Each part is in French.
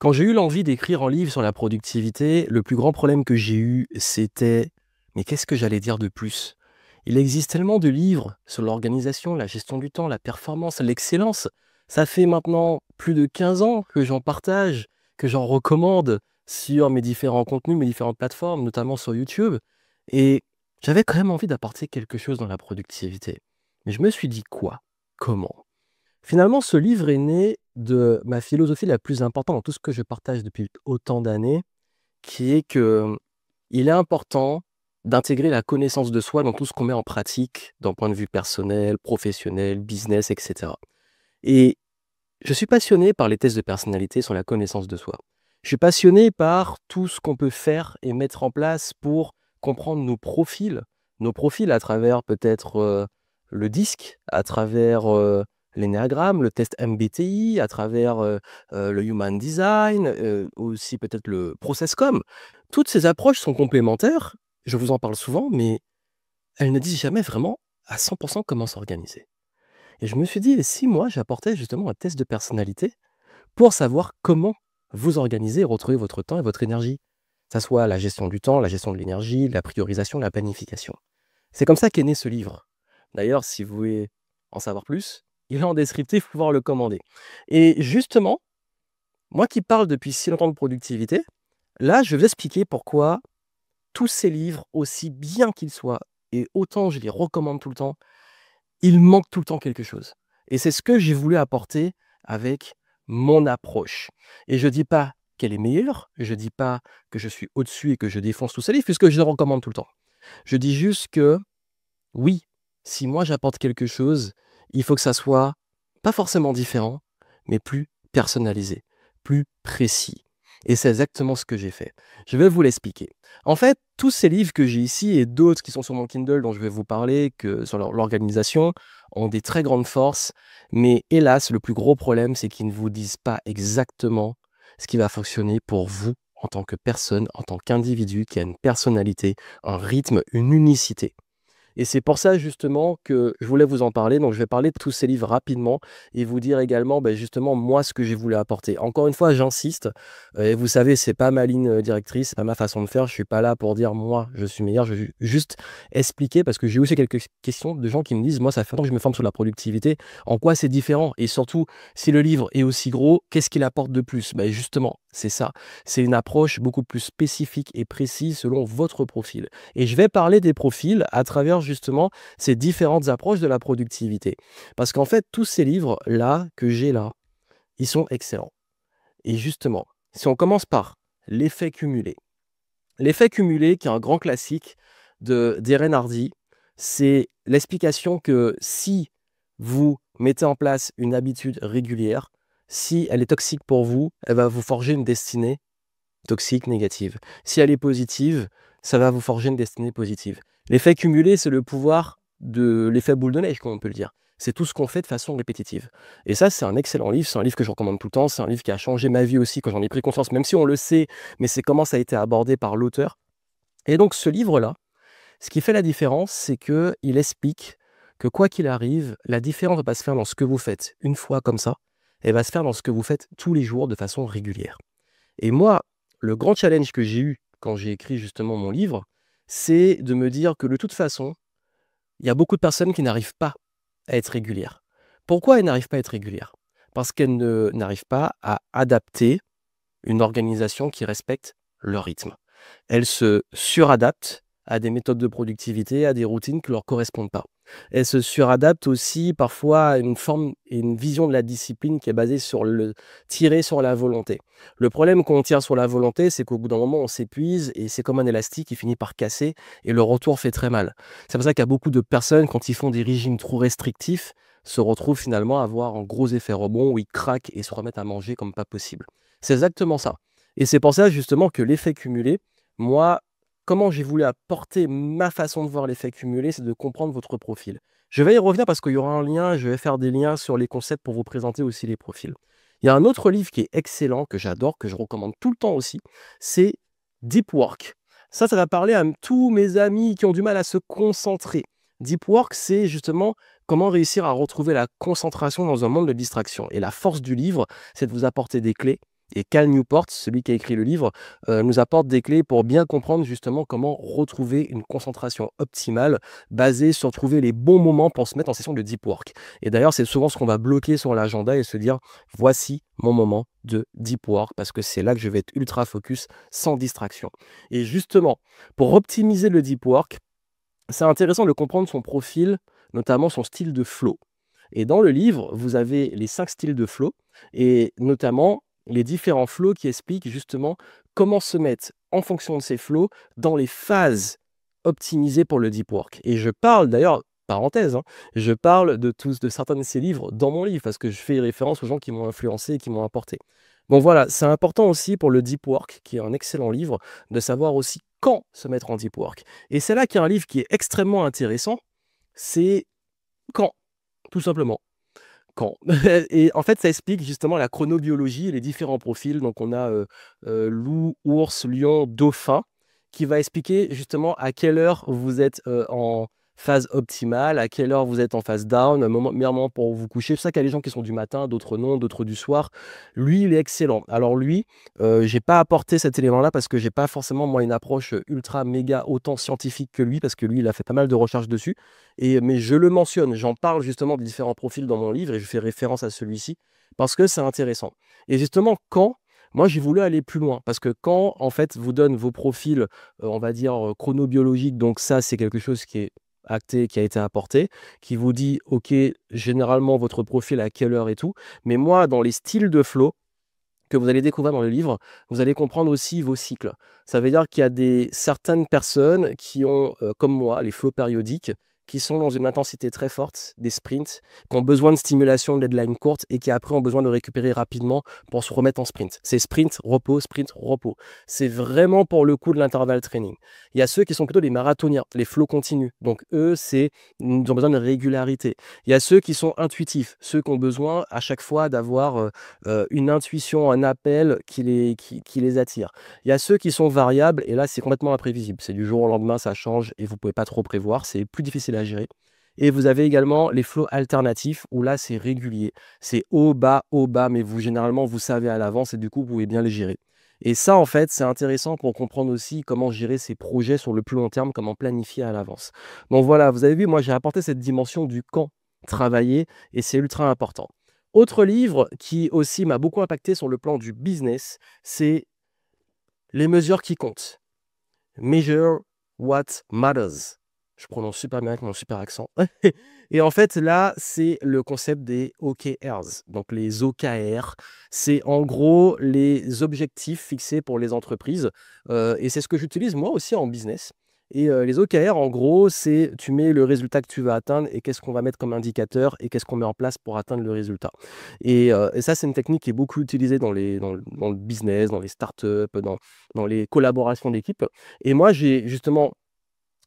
Quand j'ai eu l'envie d'écrire un livre sur la productivité, le plus grand problème que j'ai eu, c'était: «Mais qu'est-ce que j'allais dire de plus?» Il existe tellement de livres sur l'organisation, la gestion du temps, la performance, l'excellence. Ça fait maintenant plus de 15 ans que j'en partage, que j'en recommande sur mes différents contenus, mes différentes plateformes, notamment sur YouTube, et j'avais quand même envie d'apporter quelque chose dans la productivité. Mais je me suis dit: «Quoi? Comment?» Finalement, ce livre est né de ma philosophie la plus importante dans tout ce que je partage depuis autant d'années, qui est que il est important d'intégrer la connaissance de soi dans tout ce qu'on met en pratique d'un point de vue personnel, professionnel, business, et cetera. Et je suis passionné par les tests de personnalité sur la connaissance de soi. Je suis passionné par tout ce qu'on peut faire et mettre en place pour comprendre nos profils à travers peut-être le disque, à travers l'énéagramme, le test MBTI, à travers le Human Design, aussi peut-être le Processcom. Toutes ces approches sont complémentaires, je vous en parle souvent, mais elles ne disent jamais vraiment à 100% comment s'organiser. Et je me suis dit: «Et si moi j'apportais justement un test de personnalité pour savoir comment vous organiser et retrouver votre temps et votre énergie?» Ça soit la gestion du temps, la gestion de l'énergie, la priorisation, la planification. C'est comme ça qu'est né ce livre. D'ailleurs, si vous voulez en savoir plus, il est en descriptif pour pouvoir le commander. Et justement, moi qui parle depuis si longtemps de productivité, là, je vais expliquer pourquoi tous ces livres, aussi bien qu'ils soient, et autant je les recommande tout le temps, il manque tout le temps quelque chose. Et c'est ce que j'ai voulu apporter avec mon approche. Et je dis pas qu'elle est meilleure, je dis pas que je suis au-dessus et que je défonce tous ces livres, puisque je les recommande tout le temps. Je dis juste que, oui, si moi j'apporte quelque chose, il faut que ça soit pas forcément différent, mais plus personnalisé, plus précis. Et c'est exactement ce que j'ai fait. Je vais vous l'expliquer. En fait, tous ces livres que j'ai ici et d'autres qui sont sur mon Kindle dont je vais vous parler, que sur l'organisation, ont des très grandes forces. Mais hélas, le plus gros problème, c'est qu'ils ne vous disent pas exactement ce qui va fonctionner pour vous en tant que personne, en tant qu'individu qui a une personnalité, un rythme, une unicité. Et c'est pour ça justement que je voulais vous en parler. Donc je vais parler de tous ces livres rapidement et vous dire également, justement moi ce que j'ai voulu apporter. Encore une fois, j'insiste, et vous savez, c'est pas ma ligne directrice, c'est pas ma façon de faire. Je suis pas là pour dire moi je suis meilleur, je vais juste expliquer parce que j'ai aussi quelques questions de gens qui me disent: «Moi ça fait longtemps que je me forme sur la productivité, en quoi c'est différent? Et surtout, si le livre est aussi gros, qu'est-ce qu'il apporte de plus?» Justement, c'est ça. C'est une approche beaucoup plus spécifique et précise selon votre profil. Et je vais parler des profils à travers justement ces différentes approches de la productivité. Parce qu'en fait, tous ces livres-là, que j'ai là, ils sont excellents. Et justement, si on commence par l'effet cumulé. L'effet cumulé, qui est un grand classique d'Eren Hardy, c'est l'explication que si vous mettez en place une habitude régulière, si elle est toxique pour vous, elle va vous forger une destinée toxique, négative. Si elle est positive, ça va vous forger une destinée positive. L'effet cumulé, c'est le pouvoir de l'effet boule de neige, comme on peut le dire. C'est tout ce qu'on fait de façon répétitive. Et ça, c'est un excellent livre, c'est un livre que je recommande tout le temps, c'est un livre qui a changé ma vie aussi quand j'en ai pris conscience, même si on le sait, mais c'est comment ça a été abordé par l'auteur. Et donc ce livre-là, ce qui fait la différence, c'est qu'il explique que quoi qu'il arrive, la différence ne va pas se faire dans ce que vous faites une fois comme ça, elle va se faire dans ce que vous faites tous les jours de façon régulière. Et moi, le grand challenge que j'ai eu quand j'ai écrit justement mon livre, c'est de me dire que de toute façon, il y a beaucoup de personnes qui n'arrivent pas à être régulières. Pourquoi elles n'arrivent pas à être régulières? Parce qu'elles n'arrivent pas à adapter une organisation qui respecte leur rythme. Elles se suradaptent à des méthodes de productivité, à des routines qui ne leur correspondent pas. Elles se suradaptent aussi parfois à une forme et une vision de la discipline qui est basée sur le tirer sur la volonté. Le problème quand on tire sur la volonté, c'est qu'au bout d'un moment, on s'épuise et c'est comme un élastique qui finit par casser et le retour fait très mal. C'est pour ça qu'il y a beaucoup de personnes, quand ils font des régimes trop restrictifs, se retrouvent finalement à avoir un gros effet rebond où ils craquent et se remettent à manger comme pas possible. C'est exactement ça. Et c'est pour ça justement que l'effet cumulé, moi, comment j'ai voulu apporter ma façon de voir l'effet cumulé, c'est de comprendre votre profil. Je vais y revenir parce qu'il y aura un lien, je vais faire des liens sur les concepts pour vous présenter aussi les profils. Il y a un autre livre qui est excellent, que j'adore, que je recommande tout le temps aussi, c'est Deep Work. Ça va parler à tous mes amis qui ont du mal à se concentrer. Deep Work, c'est justement comment réussir à retrouver la concentration dans un monde de distraction. Et la force du livre, c'est de vous apporter des clés Et Cal Newport, celui qui a écrit le livre, nous apporte des clés pour bien comprendre justement comment retrouver une concentration optimale basée sur trouver les bons moments pour se mettre en session de deep work. Et d'ailleurs, c'est souvent ce qu'on va bloquer sur l'agenda et se dire: «Voici mon moment de deep work parce que c'est là que je vais être ultra focus, sans distraction». Et justement, pour optimiser le deep work, c'est intéressant de comprendre son profil, notamment son style de flow. Et dans le livre, vous avez les 5 styles de flow et notamment les différents flows qui expliquent justement comment se mettre en fonction de ces flows dans les phases optimisées pour le deep work. Et je parle d'ailleurs, parenthèse, hein, je parle de certains de ces livres dans mon livre parce que je fais référence aux gens qui m'ont influencé et qui m'ont apporté. Donc voilà, c'est important aussi pour le deep work, qui est un excellent livre, de savoir aussi quand se mettre en deep work. Et c'est là qu'il y a un livre qui est extrêmement intéressant, c'est quand, tout simplement. Quand. Et en fait, ça explique justement la chronobiologie et les différents profils. Donc on a, loup, ours, lion, dauphin, qui va expliquer justement à quelle heure vous êtes, en phase optimale, à quelle heure vous êtes en phase down, un moment meilleur moment pour vous coucher. C'est ça qu'il y a des gens qui sont du matin, d'autres non, d'autres du soir. Lui, il est excellent. Alors lui, j'ai pas apporté cet élément-là parce que j'ai pas forcément moi une approche, ultra méga autant scientifique que lui, parce que lui, il a fait pas mal de recherches dessus. Mais je le mentionne, j'en parle justement des différents profils dans mon livre et je fais référence à celui-ci parce que c'est intéressant. Et justement, quand, moi j'ai voulu aller plus loin parce que quand en fait vous donne vos profils, on va dire chronobiologiques, donc ça c'est quelque chose qui est acté, qui a été apporté, qui vous dit ok, généralement votre profil à quelle heure et tout. Mais moi, dans les styles de flow, que vous allez découvrir dans le livre, vous allez comprendre aussi vos cycles. Ça veut dire qu'il y a certaines personnes qui ont, comme moi, les flows périodiques, qui sont dans une intensité très forte, des sprints, qui ont besoin de stimulation, de deadline courte et qui après ont besoin de récupérer rapidement pour se remettre en sprint. C'est sprint, repos, sprint, repos. C'est vraiment pour le coup de l'intervalle training. Il y a ceux qui sont plutôt les marathoniens, les flows continus. Donc eux, ils ont besoin de régularité. Il y a ceux qui sont intuitifs, ceux qui ont besoin à chaque fois d'avoir une intuition, un appel qui les attire. Il y a ceux qui sont variables et là, c'est complètement imprévisible. C'est du jour au lendemain, ça change et vous ne pouvez pas trop prévoir. C'est plus difficile à gérer. Et vous avez également les flows alternatifs où là, c'est régulier. C'est haut, bas, mais vous, généralement, vous savez à l'avance et du coup, vous pouvez bien les gérer. Et ça, en fait, c'est intéressant pour comprendre aussi comment gérer ses projets sur le plus long terme, comment planifier à l'avance. Donc voilà, vous avez vu, moi, j'ai apporté cette dimension du quand travailler et c'est ultra important. Autre livre qui aussi m'a beaucoup impacté sur le plan du business, c'est Les mesures qui comptent. Measure what matters. Je prononce super bien avec mon super accent. Et en fait, là, c'est le concept des OKRs. Donc les OKR, c'est en gros les objectifs fixés pour les entreprises. Et c'est ce que j'utilise moi aussi en business. Et les OKR, en gros, c'est tu mets le résultat que tu veux atteindre et qu'est-ce qu'on va mettre comme indicateur et qu'est-ce qu'on met en place pour atteindre le résultat. Et ça, c'est une technique qui est beaucoup utilisée dans le business, dans les startups, dans les collaborations d'équipe. Et moi, j'ai justement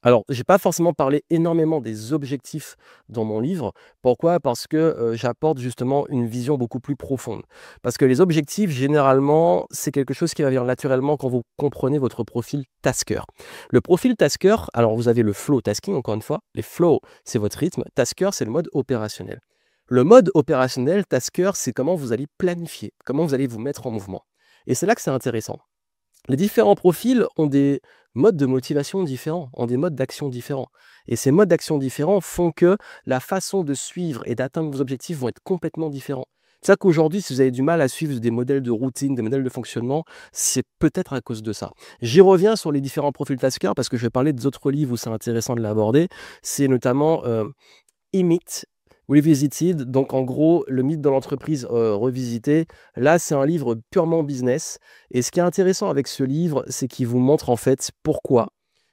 alors, j'ai pas forcément parlé énormément des objectifs dans mon livre. Pourquoi? Parce que, j'apporte justement une vision beaucoup plus profonde. Parce que les objectifs, généralement, c'est quelque chose qui va venir naturellement quand vous comprenez votre profil tasker. Le profil tasker, alors vous avez le flow tasking, encore une fois. Les flow, c'est votre rythme. Tasker, c'est le mode opérationnel. Le mode opérationnel, tasker, c'est comment vous allez planifier, comment vous allez vous mettre en mouvement. Et c'est là que c'est intéressant. Les différents profils ont des modes de motivation différents, ont des modes d'action différents. Et ces modes d'action différents font que la façon de suivre et d'atteindre vos objectifs vont être complètement différents. C'est ça qu'aujourd'hui, si vous avez du mal à suivre des modèles de routine, des modèles de fonctionnement, c'est peut-être à cause de ça. J'y reviens sur les différents profils Tasker parce que je vais parler des autres livres où c'est intéressant de l'aborder. C'est notamment Imit Revisited, donc en gros, le mythe de l'entreprise revisité. Là, c'est un livre purement business. Et ce qui est intéressant avec ce livre, c'est qu'il vous montre en fait pourquoi,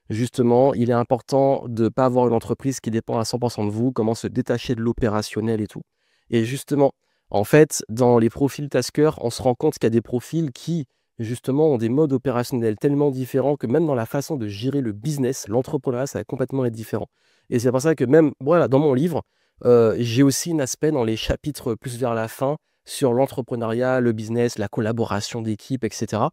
justement, il est important de ne pas avoir une entreprise qui dépend à 100% de vous, comment se détacher de l'opérationnel et tout. Et justement, en fait, dans les profils Tasker, on se rend compte qu'il y a des profils qui, justement, ont des modes opérationnels tellement différents que même dans la façon de gérer le business, l'entrepreneuriat, ça va complètement être différent. Et c'est pour ça que même, voilà, dans mon livre, j'ai aussi un aspect dans les chapitres plus vers la fin sur l'entrepreneuriat, le business, la collaboration d'équipe, etc.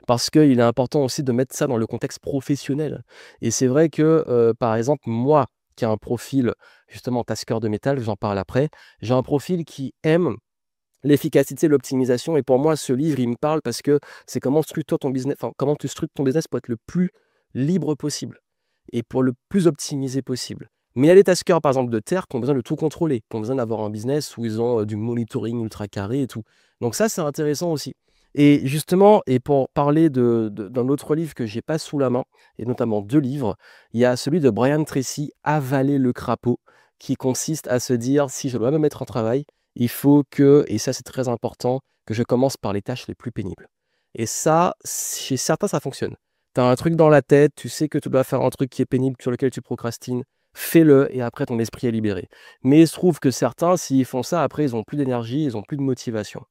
Parce qu'il est important aussi de mettre ça dans le contexte professionnel. Et c'est vrai que, par exemple, moi, qui ai un profil justement tasker de métal, j'en parle après, j'ai un profil qui aime l'efficacité, l'optimisation. Et pour moi, ce livre, il me parle parce que c'est comment structure ton business, enfin, comment tu structures ton business pour être le plus libre possible et pour le plus optimisé possible. Mais il y a les taskers, par exemple, de terre qui ont besoin de tout contrôler, qui ont besoin d'avoir un business où ils ont du monitoring ultra carré et tout. Donc ça, c'est intéressant aussi. Et justement, et pour parler d'un autre livre que j'ai pas sous la main, et notamment 2 livres, il y a celui de Brian Tracy, Avaler le crapaud, qui consiste à se dire: «Si je dois me mettre en travail, il faut que» et ça c'est très important, «que je commence par les tâches les plus pénibles». Et ça, chez certains, ça fonctionne. Tu as un truc dans la tête, tu sais que tu dois faire un truc qui est pénible, sur lequel tu procrastines, fais-le et après ton esprit est libéré. Mais il se trouve que certains, s'ils font ça, après ils ont plus d'énergie, ils ont plus de motivation.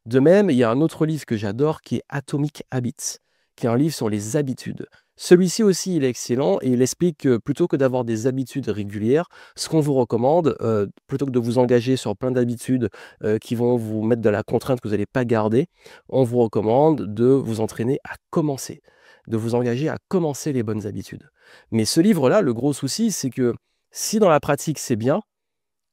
De même, il y a un autre livre que j'adore qui est Atomic Habits, qui est un livre sur les habitudes. Celui-ci aussi, il est excellent et il explique que plutôt que d'avoir des habitudes régulières, ce qu'on vous recommande, plutôt que de vous engager sur plein d'habitudes qui vont vous mettre de la contrainte que vous n'allez pas garder, on vous recommande de vous entraîner à commencer, de vous engager à commencer les bonnes habitudes. Mais ce livre-là, le gros souci, c'est que si dans la pratique c'est bien,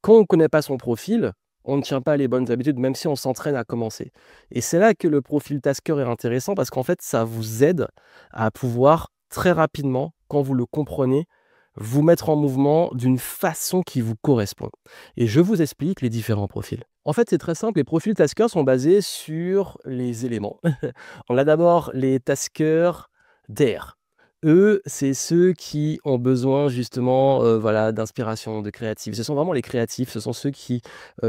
quand on ne connaît pas son profil, on ne tient pas les bonnes habitudes, même si on s'entraîne à commencer. Et c'est là que le profil Tasker est intéressant parce qu'en fait, ça vous aide à pouvoir très rapidement, quand vous le comprenez, vous mettre en mouvement d'une façon qui vous correspond. Et je vous explique les différents profils. En fait, c'est très simple, les profils Tasker sont basés sur les éléments. On a d'abord les Taskers d'air. Eux, c'est ceux qui ont besoin justement, voilà, d'inspiration, de créatifs. Ce sont vraiment les créatifs, ce sont ceux qui,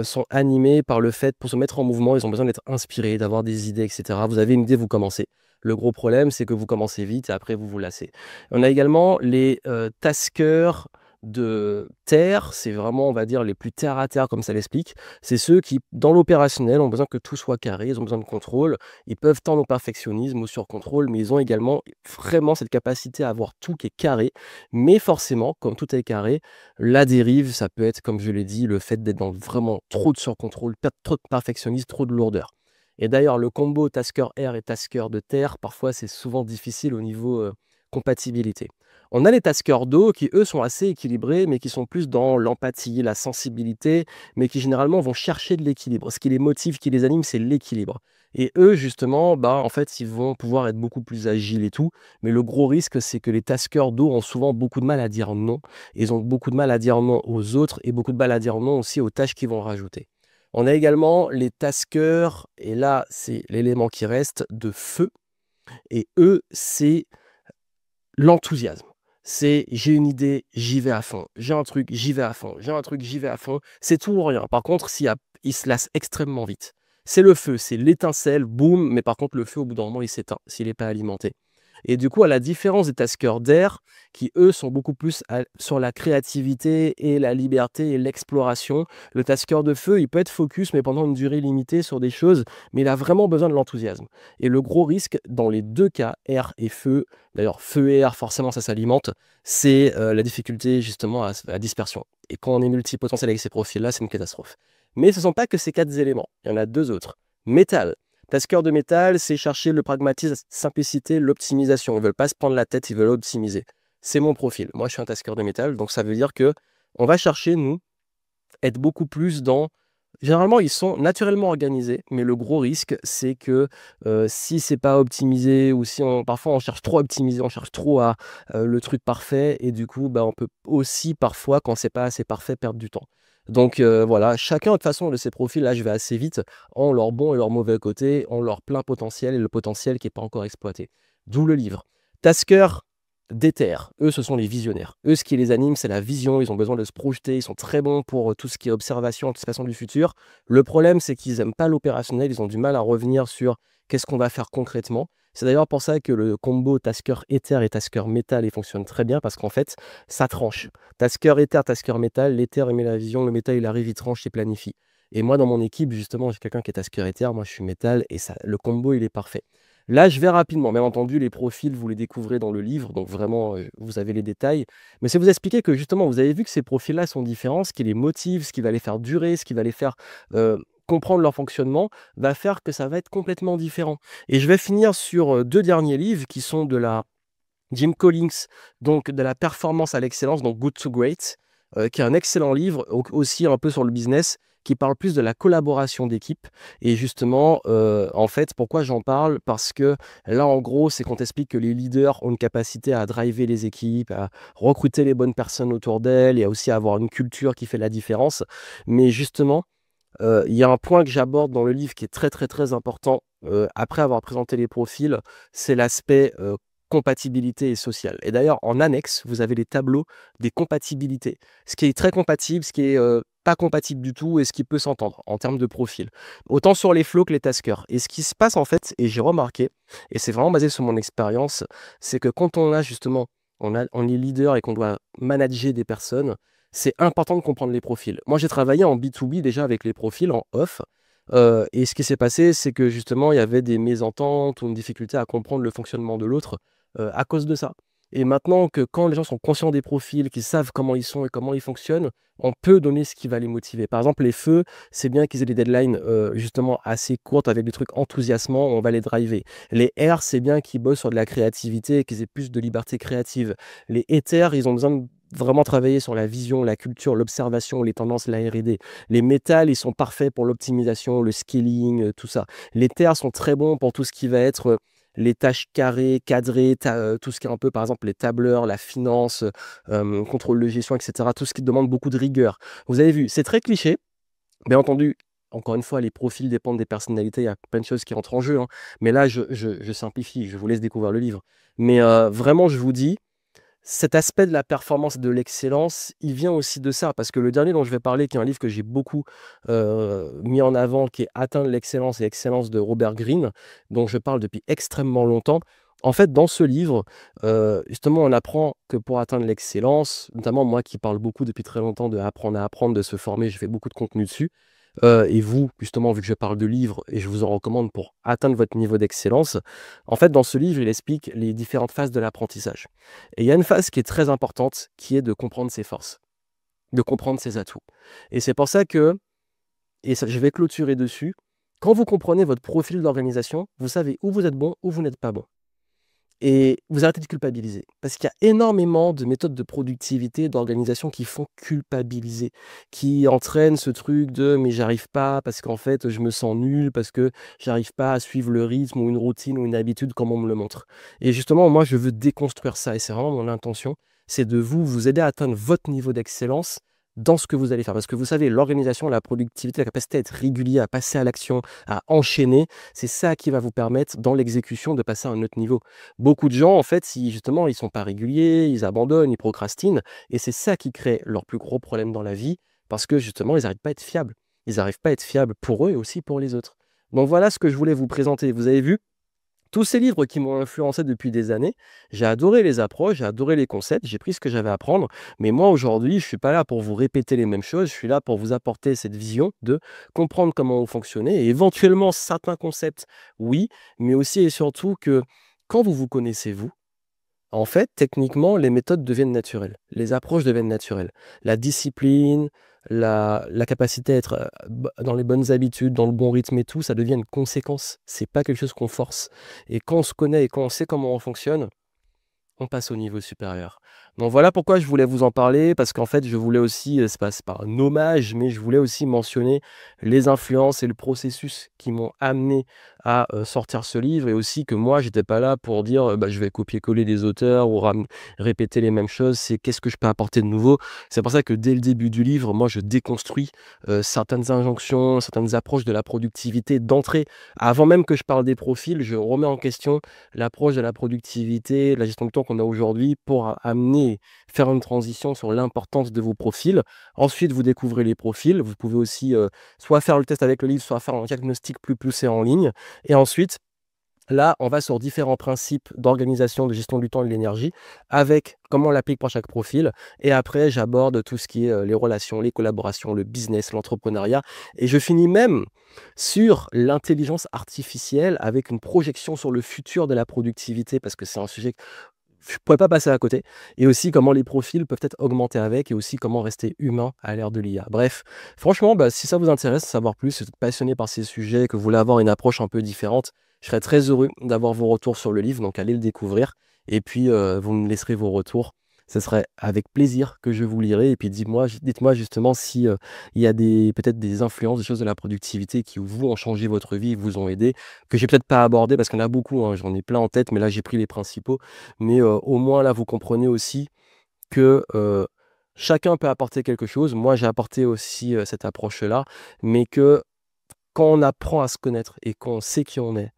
sont animés par le fait pour se mettre en mouvement, ils ont besoin d'être inspirés, d'avoir des idées et cetera. Vous avez une idée, vous commencez. Le gros problème, c'est que vous commencez vite et après vous vous lassez. On a également les, taskers de terre, c'est vraiment, on va dire, les plus terre à terre comme ça l'explique. C'est ceux qui, dans l'opérationnel, ont besoin que tout soit carré, ils ont besoin de contrôle. Ils peuvent tendre au perfectionnisme ou sur contrôle, mais ils ont également vraiment cette capacité à avoir tout qui est carré. Mais forcément, comme tout est carré, la dérive, ça peut être, comme je l'ai dit, le fait d'être dans vraiment trop de surcontrôle, trop de perfectionnisme, trop de lourdeur. Et d'ailleurs, le combo Tasker Air et Tasker de terre, parfois, c'est souvent difficile au niveau compatibilité. On a les taskers d'eau qui, eux, sont assez équilibrés, mais qui sont plus dans l'empathie, la sensibilité, mais qui généralement vont chercher de l'équilibre. Ce qui les motive, qui les anime, c'est l'équilibre. Et eux, justement, bah, en fait, ils vont pouvoir être beaucoup plus agiles et tout. Mais le gros risque, c'est que les taskers d'eau ont souvent beaucoup de mal à dire non. Ils ont beaucoup de mal à dire non aux autres et beaucoup de mal à dire non aussi aux tâches qu'ils vont rajouter. On a également les taskers, et là, c'est l'élément qui reste, de feu. Et eux, c'est l'enthousiasme. C'est j'ai une idée, j'y vais à fond. J'ai un truc, j'y vais à fond. J'ai un truc, j'y vais à fond. C'est tout ou rien. Par contre, il se lasse extrêmement vite. C'est le feu, c'est l'étincelle, boum, mais par contre, le feu, au bout d'un moment, il s'éteint s'il n'est pas alimenté. Et du coup, à la différence des taskers d'air, qui eux sont beaucoup plus sur la créativité et la liberté et l'exploration, le tasker de feu, il peut être focus, mais pendant une durée limitée sur des choses, mais il a vraiment besoin de l'enthousiasme. Et le gros risque, dans les deux cas, air et feu, d'ailleurs feu et air, forcément ça s'alimente, c'est la difficulté justement à la dispersion. Et quand on est multipotentiel avec ces profils-là, c'est une catastrophe. Mais ce ne sont pas que ces 4 éléments, il y en a 2 autres. Métal. Tasker de métal, c'est chercher le pragmatisme, la simplicité, l'optimisation. Ils ne veulent pas se prendre la tête, ils veulent optimiser. C'est mon profil. Moi, je suis un tasker de métal, donc ça veut dire que on va chercher, nous, être beaucoup plus dans... Généralement, ils sont naturellement organisés, mais le gros risque, c'est que si c'est pas optimisé ou si parfois on cherche trop à optimiser, on cherche trop à le truc parfait, et du coup, bah, on peut aussi parfois, quand c'est pas assez parfait, perdre du temps. Donc voilà, chacun de toute façon de ces profils, là je vais assez vite, ont leur bon et leur mauvais côté, ont leur plein potentiel et le potentiel qui n'est pas encore exploité. D'où le livre. Tasker d'Ether, eux ce sont les visionnaires. Eux ce qui les anime c'est la vision, ils ont besoin de se projeter, ils sont très bons pour tout ce qui est observation, anticipation du futur. Le problème c'est qu'ils n'aiment pas l'opérationnel, ils ont du mal à revenir sur qu'est-ce qu'on va faire concrètement. C'est d'ailleurs pour ça que le combo Tasker Ether et Tasker Metal il fonctionne très bien parce qu'en fait ça tranche. Tasker Ether, Tasker Metal, l'Ether il met la vision, le Metal il arrive, il tranche, il planifie. Et moi dans mon équipe justement j'ai quelqu'un qui est Tasker Ether, moi je suis Metal et ça, le combo il est parfait. Là, je vais rapidement. Bien entendu, les profils, vous les découvrez dans le livre, donc vraiment, vous avez les détails. Mais c'est vous expliquer que justement, vous avez vu que ces profils-là sont différents, ce qui les motive, ce qui va les faire durer, ce qui va les faire comprendre leur fonctionnement, va faire que ça va être complètement différent. Et je vais finir sur 2 derniers livres qui sont de la Jim Collins, donc de la performance à l'excellence, donc Good to Great. qui est un excellent livre, aussi un peu sur le business, qui parle plus de la collaboration d'équipe. Et justement, en fait, pourquoi j'en parle? Parce que là, en gros, c'est qu'on t'explique que les leaders ont une capacité à driver les équipes, à recruter les bonnes personnes autour d'elles et aussi à avoir une culture qui fait la différence. Mais justement, il y a un point que j'aborde dans le livre qui est très, très, très important, après avoir présenté les profils, c'est l'aspect, compatibilité et social. Et d'ailleurs, en annexe, vous avez les tableaux des compatibilités. Ce qui est très compatible, ce qui est, pas compatible du tout et ce qui peut s'entendre en termes de profil. Autant sur les flows que les taskers. Et ce qui se passe en fait, et j'ai remarqué, et c'est vraiment basé sur mon expérience, c'est que quand on a justement on est leader et qu'on doit manager des personnes, c'est important de comprendre les profils. Moi, j'ai travaillé en B2B déjà avec les profils en off. Et ce qui s'est passé, c'est que justement, il y avait des mésententes ou une difficulté à comprendre le fonctionnement de l'autre à cause de ça. Et maintenant que quand les gens sont conscients des profils, qu'ils savent comment ils sont et comment ils fonctionnent, on peut donner ce qui va les motiver. Par exemple, les feux, c'est bien qu'ils aient des deadlines justement assez courtes avec des trucs enthousiasmants, on va les driver. Les R, c'est bien qu'ils bossent sur de la créativité et qu'ils aient plus de liberté créative. Les éthers, ils ont besoin de vraiment travailler sur la vision, la culture, l'observation, les tendances, la R&D. Les métals, ils sont parfaits pour l'optimisation, le scaling, tout ça. Les terres sont très bons pour tout ce qui va être les tâches carrées, cadrées, tout ce qui est un peu, par exemple, les tableurs, la finance, contrôle de gestion, etc. Tout ce qui demande beaucoup de rigueur. Vous avez vu, c'est très cliché. Bien entendu, encore une fois, les profils dépendent des personnalités. Il y a plein de choses qui entrent en jeu, hein. Mais là, je simplifie, je vous laisse découvrir le livre. Mais vraiment, je vous dis, cet aspect de la performance et de l'excellence, il vient aussi de ça, parce que le dernier dont je vais parler, qui est un livre que j'ai beaucoup mis en avant, qui est Atteindre l'excellence et excellence de Robert Greene, dont je parle depuis extrêmement longtemps. En fait, dans ce livre, justement, on apprend que pour atteindre l'excellence, notamment moi qui parle beaucoup depuis très longtemps de apprendre à apprendre, de se former, je fais beaucoup de contenu dessus. Et vous, justement, vu que je parle de livres et je vous en recommande pour atteindre votre niveau d'excellence, en fait, dans ce livre, il explique les différentes phases de l'apprentissage. Et il y a une phase qui est très importante, qui est de comprendre ses forces, de comprendre ses atouts. Et c'est pour ça que, et ça, je vais clôturer dessus, quand vous comprenez votre profil d'organisation, vous savez où vous êtes bon, où vous n'êtes pas bon. Et vous arrêtez de culpabiliser. Parce qu'il y a énormément de méthodes de productivité, d'organisation qui font culpabiliser, qui entraînent ce truc de mais j'arrive pas parce qu'en fait je me sens nul, parce que j'arrive pas à suivre le rythme ou une routine ou une habitude comme on me le montre. Et justement, moi je veux déconstruire ça et c'est vraiment mon intention, c'est de vous aider à atteindre votre niveau d'excellence dans ce que vous allez faire. Parce que vous savez, l'organisation, la productivité, la capacité à être régulier, à passer à l'action, à enchaîner, c'est ça qui va vous permettre dans l'exécution de passer à un autre niveau. Beaucoup de gens, en fait, si justement ils sont pas réguliers, ils abandonnent, ils procrastinent, et c'est ça qui crée leur plus gros problème dans la vie, parce que justement, ils n'arrivent pas à être fiables. Ils n'arrivent pas à être fiables pour eux et aussi pour les autres. Donc voilà ce que je voulais vous présenter. Vous avez vu, tous ces livres qui m'ont influencé depuis des années, j'ai adoré les approches, j'ai adoré les concepts, j'ai pris ce que j'avais à apprendre. Mais moi, aujourd'hui, je ne suis pas là pour vous répéter les mêmes choses, je suis là pour vous apporter cette vision de comprendre comment vous fonctionnez et éventuellement certains concepts, oui, mais aussi et surtout que quand vous vous connaissez vous, en fait, techniquement, les méthodes deviennent naturelles, les approches deviennent naturelles. La discipline, la capacité à être dans les bonnes habitudes, dans le bon rythme et tout, ça devient une conséquence. C'est pas quelque chose qu'on force. Et quand on se connaît et quand on sait comment on fonctionne, on passe au niveau supérieur. Donc voilà pourquoi je voulais vous en parler, parce qu'en fait, je voulais aussi, c'est pas un hommage, mais je voulais aussi mentionner les influences et le processus qui m'ont amené à sortir ce livre, et aussi que moi, j'étais pas là pour dire bah, je vais copier-coller des auteurs ou répéter les mêmes choses, c'est qu'est-ce que je peux apporter de nouveau. C'est pour ça que dès le début du livre, moi, je déconstruis certaines injonctions, certaines approches de la productivité d'entrée. Avant même que je parle des profils, je remets en question l'approche de la productivité, de la gestion du temps qu'on a aujourd'hui pour amener, faire une transition sur l'importance de vos profils. Ensuite, vous découvrez les profils. Vous pouvez aussi soit faire le test avec le livre, soit faire un diagnostic plus poussé en ligne. Et ensuite, là, on va sur différents principes d'organisation, de gestion du temps et de l'énergie, avec comment on l'applique pour chaque profil. Et après, j'aborde tout ce qui est les relations, les collaborations, le business, l'entrepreneuriat. Et je finis même sur l'intelligence artificielle avec une projection sur le futur de la productivité, parce que c'est un sujet que je ne pourrais pas passer à côté. Et aussi comment les profils peuvent être augmentés avec, et aussi comment rester humain à l'ère de l'IA. Bref, franchement, bah, si ça vous intéresse de savoir plus, si vous êtes passionné par ces sujets, que vous voulez avoir une approche un peu différente, je serais très heureux d'avoir vos retours sur le livre, donc allez le découvrir. Et puis, vous me laisserez vos retours. Ce serait avec plaisir que je vous lirai et puis dites-moi justement si, il y a peut-être des influences, des choses de la productivité qui vous ont changé votre vie, vous ont aidé, que j'ai peut-être pas abordé parce qu'il y en a beaucoup, hein, j'en ai plein en tête, mais là j'ai pris les principaux. Mais, au moins là vous comprenez aussi que, chacun peut apporter quelque chose. Moi j'ai apporté aussi, cette approche-là, mais que quand on apprend à se connaître et qu'on sait qui on est,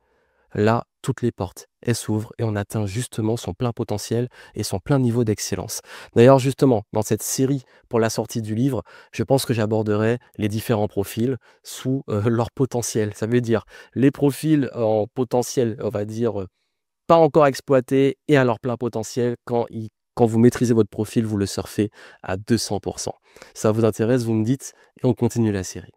là, toutes les portes, elles s'ouvrent et on atteint justement son plein potentiel et son plein niveau d'excellence. D'ailleurs, justement, dans cette série pour la sortie du livre, je pense que j'aborderai les différents profils sous leur potentiel. Ça veut dire les profils en potentiel, on va dire, pas encore exploités et à leur plein potentiel. Quand vous maîtrisez votre profil, vous le surfez à 200%. Ça vous intéresse, vous me dites et on continue la série.